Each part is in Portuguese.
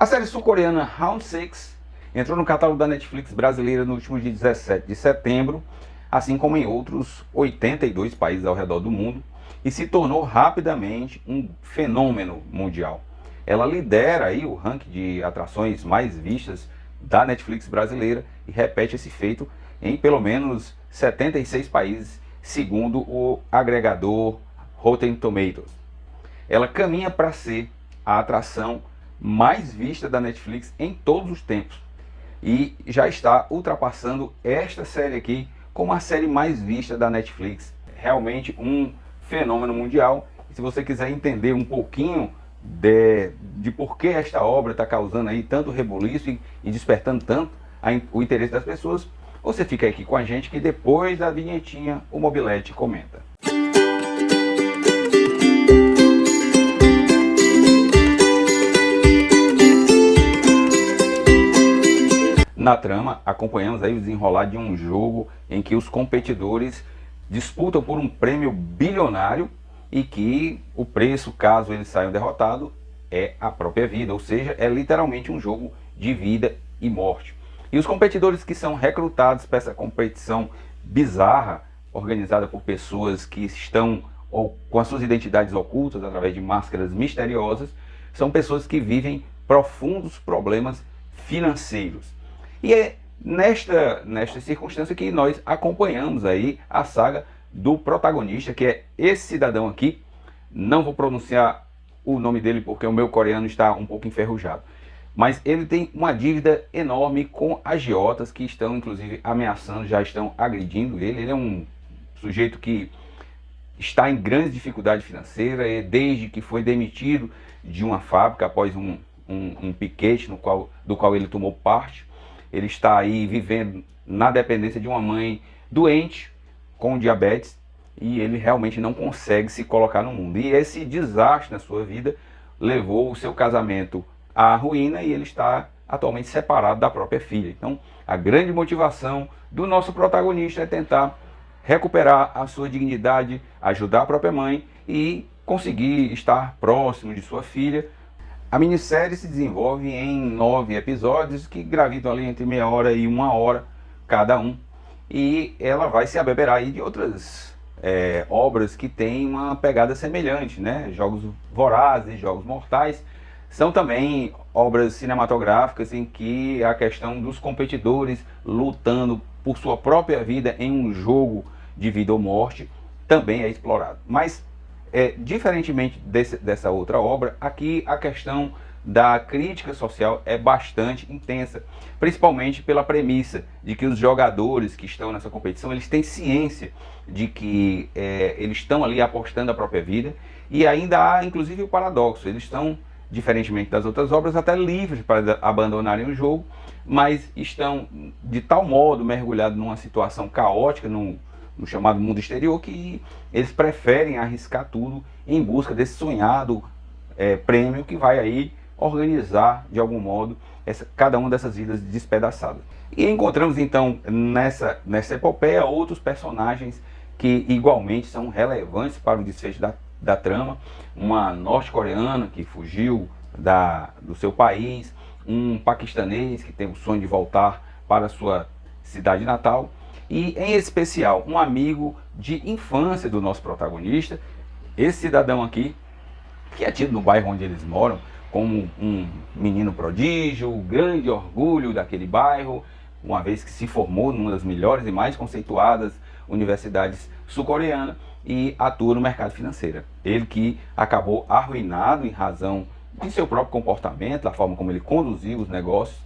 A série sul-coreana Round 6 entrou no catálogo da Netflix brasileira no último dia 17 de setembro, assim como em outros 82 países ao redor do mundo, e se tornou rapidamente um fenômeno mundial. Ela lidera aí o ranking de atrações mais vistas da Netflix brasileira e repete esse feito em pelo menos 76 países, segundo o agregador Rotten Tomatoes. Ela caminha para ser a atração mais vista da Netflix em todos os tempos e já está ultrapassando esta série aqui como a série mais vista da Netflix. Realmente um fenômeno mundial. E se você quiser entender um pouquinho de por que esta obra está causando aí tanto rebuliço e despertando tanto o interesse das pessoas, você fica aqui com a gente que depois da vinhetinha o Mobilete comenta. Na trama, acompanhamos aí o desenrolar de um jogo em que os competidores disputam por um prêmio bilionário e que o preço, caso eles saiam derrotados, é a própria vida, ou seja, é literalmente um jogo de vida e morte. E os competidores que são recrutados para essa competição bizarra, organizada por pessoas que estão com as suas identidades ocultas através de máscaras misteriosas, são pessoas que vivem profundos problemas financeiros. E é nesta circunstância que nós acompanhamos aí a saga do protagonista, que é esse cidadão aqui. Não vou pronunciar o nome dele porque o meu coreano está um pouco enferrujado. Mas ele tem uma dívida enorme com agiotas que estão inclusive ameaçando, já estão agredindo ele. Ele é um sujeito que está em grande dificuldade financeira desde que foi demitido de uma fábrica após um piquete do qual ele tomou parte. Ele está aí vivendo na dependência de uma mãe doente, com diabetes, e ele realmente não consegue se colocar no mundo. E esse desastre na sua vida levou o seu casamento à ruína e ele está atualmente separado da própria filha. Então, a grande motivação do nosso protagonista é tentar recuperar a sua dignidade, ajudar a própria mãe e conseguir estar próximo de sua filha. A minissérie se desenvolve em 9 episódios que gravitam ali entre meia hora e uma hora cada um. E ela vai se abeberar aí de outras obras que têm uma pegada semelhante, né? Jogos Vorazes, Jogos Mortais. São também obras cinematográficas em que a questão dos competidores lutando por sua própria vida em um jogo de vida ou morte também é explorado. Mas diferentemente dessa outra obra, aqui a questão da crítica social é bastante intensa, principalmente pela premissa de que os jogadores que estão nessa competição, eles têm ciência de que eles estão ali apostando a própria vida, e ainda há inclusive o paradoxo, eles estão, diferentemente das outras obras, até livres para abandonarem o jogo, mas estão de tal modo mergulhados numa situação caótica, no chamado mundo exterior, que eles preferem arriscar tudo em busca desse sonhado prêmio que vai aí organizar de algum modo cada uma dessas vidas despedaçadas. E encontramos então nessa epopeia outros personagens que igualmente são relevantes para o desfecho da trama. Uma norte-coreana que fugiu do seu país, um paquistanês que tem o sonho de voltar para a sua cidade natal, e em especial um amigo de infância do nosso protagonista, esse cidadão aqui, que é tido no bairro onde eles moram como um menino prodígio, o grande orgulho daquele bairro, uma vez que se formou numa das melhores e mais conceituadas universidades sul-coreanas e atua no mercado financeiro. Ele que acabou arruinado em razão de seu próprio comportamento, da forma como ele conduziu os negócios,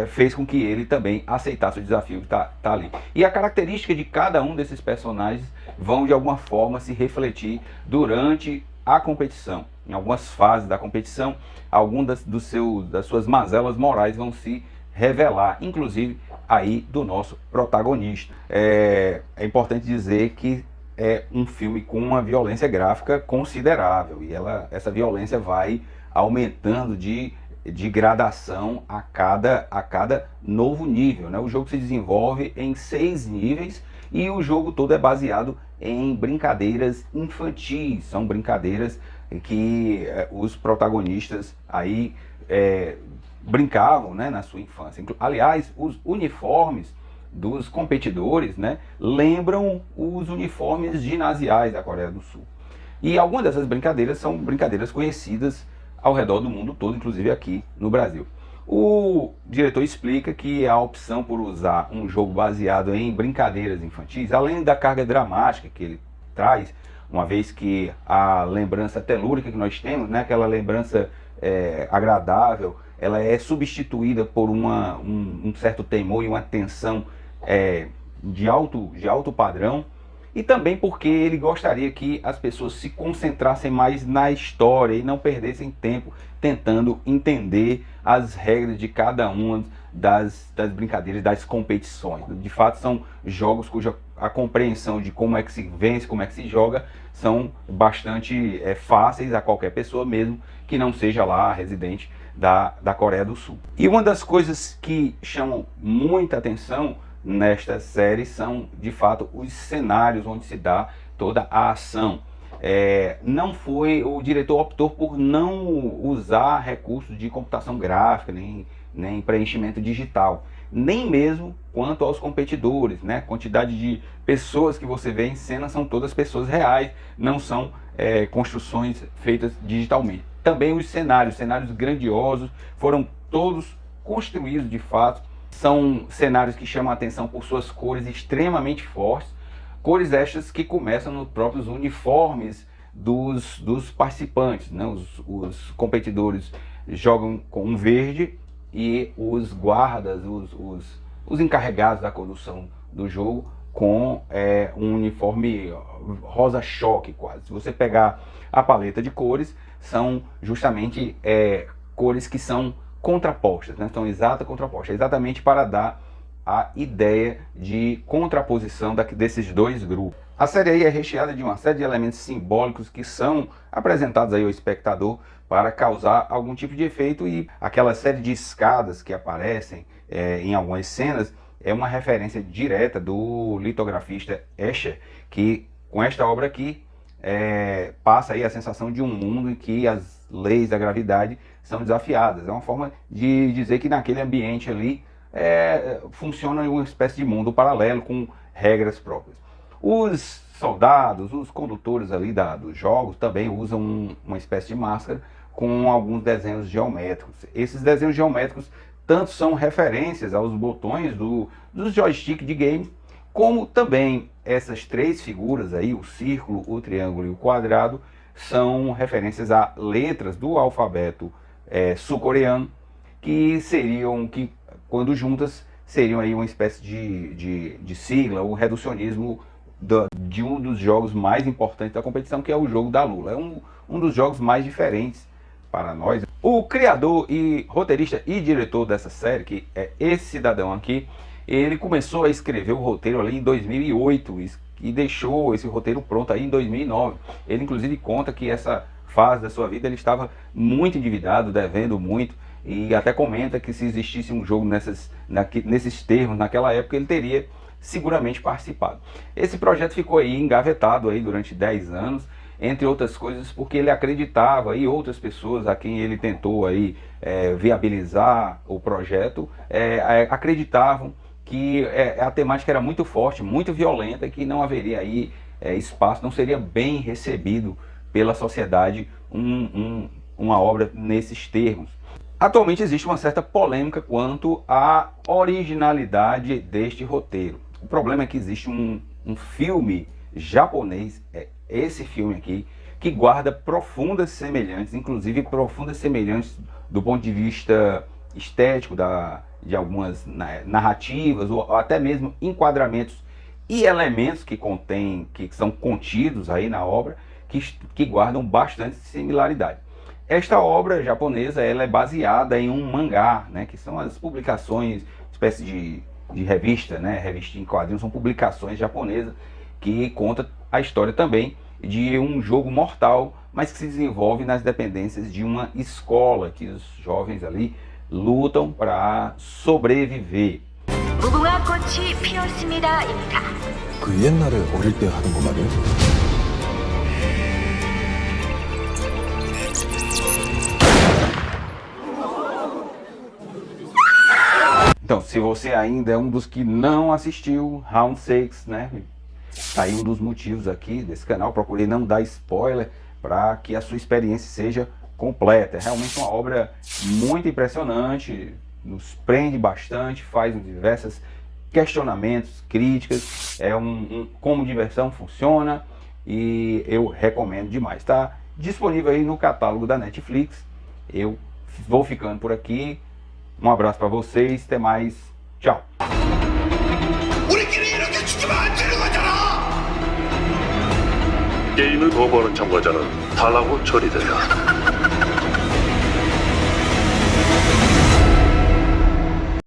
fez com que ele também aceitasse o desafio que está ali. E a característica de cada um desses personagens vão de alguma forma se refletir durante a competição. Em algumas fases da competição, algumas das suas mazelas morais vão se revelar, inclusive aí do nosso protagonista. É importante dizer que é um filme com uma violência gráfica considerável, e essa violência vai aumentando de gradação a cada novo nível, né? O jogo se desenvolve em 6 níveis e o jogo todo é baseado em brincadeiras infantis. São brincadeiras que os protagonistas aí brincavam, né, na sua infância. Aliás, os uniformes dos competidores, né, lembram os uniformes ginasiais da Coreia do Sul. E algumas dessas brincadeiras são brincadeiras conhecidas ao redor do mundo todo, inclusive aqui no Brasil. O diretor explica que a opção por usar um jogo baseado em brincadeiras infantis, além da carga dramática que ele traz, uma vez que a lembrança telúrica que nós temos, né, aquela lembrança agradável, ela é substituída por um certo temor e uma tensão de alto padrão, e também porque ele gostaria que as pessoas se concentrassem mais na história e não perdessem tempo tentando entender as regras de cada uma das brincadeiras, das competições. De fato, são jogos cuja a compreensão de como é que se vence, como é que se joga, são bastante fáceis a qualquer pessoa, mesmo que não seja lá residente da Coreia do Sul. E uma das coisas que chamam muita atenção nesta série são, de fato, os cenários onde se dá toda a ação. O diretor optou por não usar recursos de computação gráfica, nem preenchimento digital, nem mesmo quanto aos competidores, né? A quantidade de pessoas que você vê em cena são todas pessoas reais, não são construções feitas digitalmente. Também os cenários grandiosos, foram todos construídos de fato. São cenários que chamam a atenção por suas cores extremamente fortes, cores estas que começam nos próprios uniformes dos participantes, né? Os competidores jogam com um verde e os guardas, os encarregados da condução do jogo com um uniforme rosa choque quase. Se você pegar a paleta de cores, são justamente cores que são contrapostas, né? São contrapostas, exatamente para dar a ideia de contraposição desses dois grupos. A série aí é recheada de uma série de elementos simbólicos que são apresentados aí ao espectador para causar algum tipo de efeito, e aquela série de escadas que aparecem em algumas cenas é uma referência direta do litografista Escher, que com esta obra aqui passa aí a sensação de um mundo em que as leis da gravidade são desafiadas. É uma forma de dizer que naquele ambiente ali funciona uma espécie de mundo paralelo com regras próprias. Os soldados, os condutores ali dos jogos também usam uma espécie de máscara com alguns desenhos geométricos. Esses desenhos geométricos tanto são referências aos botões dos joystick de games, como também essas três figuras aí, o círculo, o triângulo e o quadrado, são referências a letras do alfabeto sul-coreano, que quando juntas, seriam aí uma espécie de sigla, o reducionismo de um dos jogos mais importantes da competição, que é o jogo da Lula. É um dos jogos mais diferentes para nós. O criador e roteirista e diretor dessa série, que é esse cidadão aqui, ele começou a escrever o roteiro ali em 2008 e deixou esse roteiro pronto aí em 2009. Ele inclusive conta que essa fase da sua vida ele estava muito endividado, devendo muito, e até comenta que se existisse um jogo nesses termos naquela época, ele teria seguramente participado. Esse projeto ficou aí engavetado aí durante 10 anos, entre outras coisas porque ele acreditava, e outras pessoas a quem ele tentou aí viabilizar o projeto acreditavam que a temática era muito forte, muito violenta, e que não haveria aí espaço, não seria bem recebido pela sociedade uma obra nesses termos. Atualmente existe uma certa polêmica quanto à originalidade deste roteiro. O problema é que existe um filme japonês, esse filme aqui, que guarda profundas semelhanças, inclusive profundas semelhanças do ponto de vista estético, de algumas narrativas, ou até mesmo enquadramentos e elementos que são contidos aí na obra, que guardam bastante similaridade. Esta obra japonesa ela é baseada em um mangá, né, que são as publicações, espécie de revista, né, revista em quadrinhos, são publicações japonesas que conta a história também de um jogo mortal, mas que se desenvolve nas dependências de uma escola, que os jovens ali lutam para sobreviver. 그 옛날에 어릴 때 하던 거 말이야? Então, se você ainda é um dos que não assistiu Round 6, né? Tá aí um dos motivos aqui desse canal. Procurei não dar spoiler para que a sua experiência seja completa. É realmente uma obra muito impressionante, nos prende bastante, faz diversos questionamentos, críticas. É como diversão funciona e eu recomendo demais. Tá disponível aí no catálogo da Netflix. Eu vou ficando por aqui. Um abraço para vocês, até mais, tchau. 게임을 거부하는 참가자는 탈락 후 처리된다.